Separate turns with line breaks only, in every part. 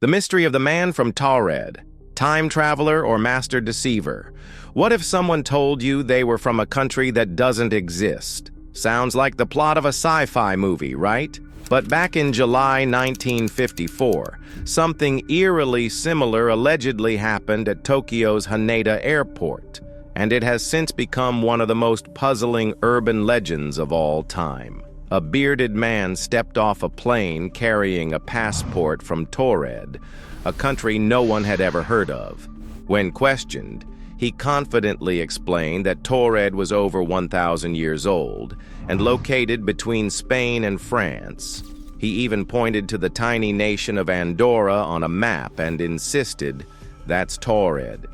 The mystery of the man from Taured, time traveler or master deceiver. What if someone told you they were from a country that doesn't exist? Sounds like the plot of a sci-fi movie, right? But back in July 1954, something eerily similar allegedly happened at Tokyo's Haneda Airport, and it has since become one of the most puzzling urban legends of all time. A bearded man stepped off a plane carrying a passport from Taured, a country no one had ever heard of. When questioned, he confidently explained that Taured was over 1,000 years old and located between Spain and France. He even pointed to the tiny nation of Andorra on a map and insisted, "That's Taured."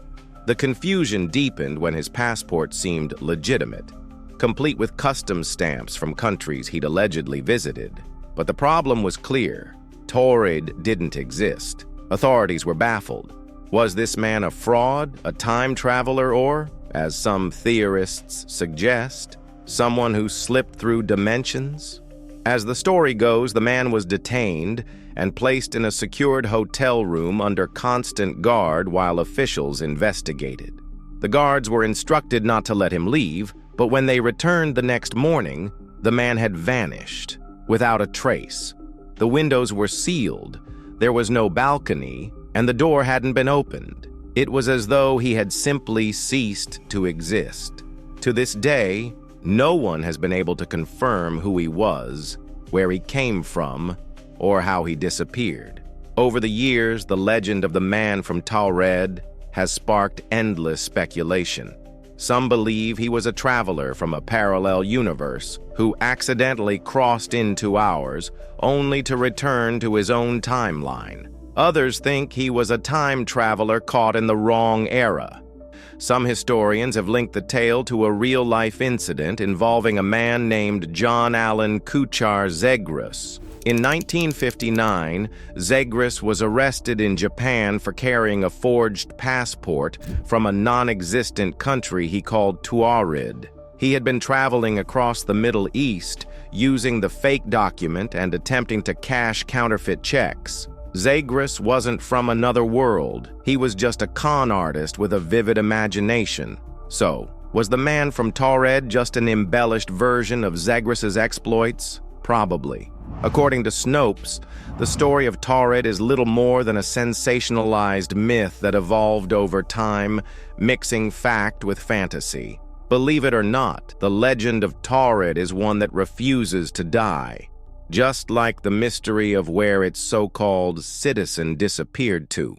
The confusion deepened when his passport seemed legitimate, complete with customs stamps from countries he'd allegedly visited. But the problem was clear. Taured didn't exist. Authorities were baffled. Was this man a fraud, a time traveler, or, as some theorists suggest, someone who slipped through dimensions? As the story goes, the man was detained and placed in a secured hotel room under constant guard while officials investigated. The guards were instructed not to let him leave, but when they returned the next morning, the man had vanished, without a trace. The windows were sealed, there was no balcony, and the door hadn't been opened. It was as though he had simply ceased to exist. To this day, no one has been able to confirm who he was, where he came from, or how he disappeared. Over the years, the legend of the man from Taured has sparked endless speculation. Some believe he was a traveler from a parallel universe who accidentally crossed into ours, only to return to his own timeline. Others think he was a time traveler caught in the wrong era. Some historians have linked the tale to a real-life incident involving a man named John Allen Kuchar Zegras. In 1959, Zegras was arrested in Japan for carrying a forged passport from a non-existent country he called Taured. He had been traveling across the Middle East using the fake document and attempting to cash counterfeit checks. Zegras wasn't from another world. He was just a con artist with a vivid imagination. So, was the man from Taured just an embellished version of Zegras's exploits? Probably. According to Snopes, the story of Taured is little more than a sensationalized myth that evolved over time, mixing fact with fantasy. Believe it or not, the legend of Taured is one that refuses to die, just like the mystery of where its so-called citizen disappeared to.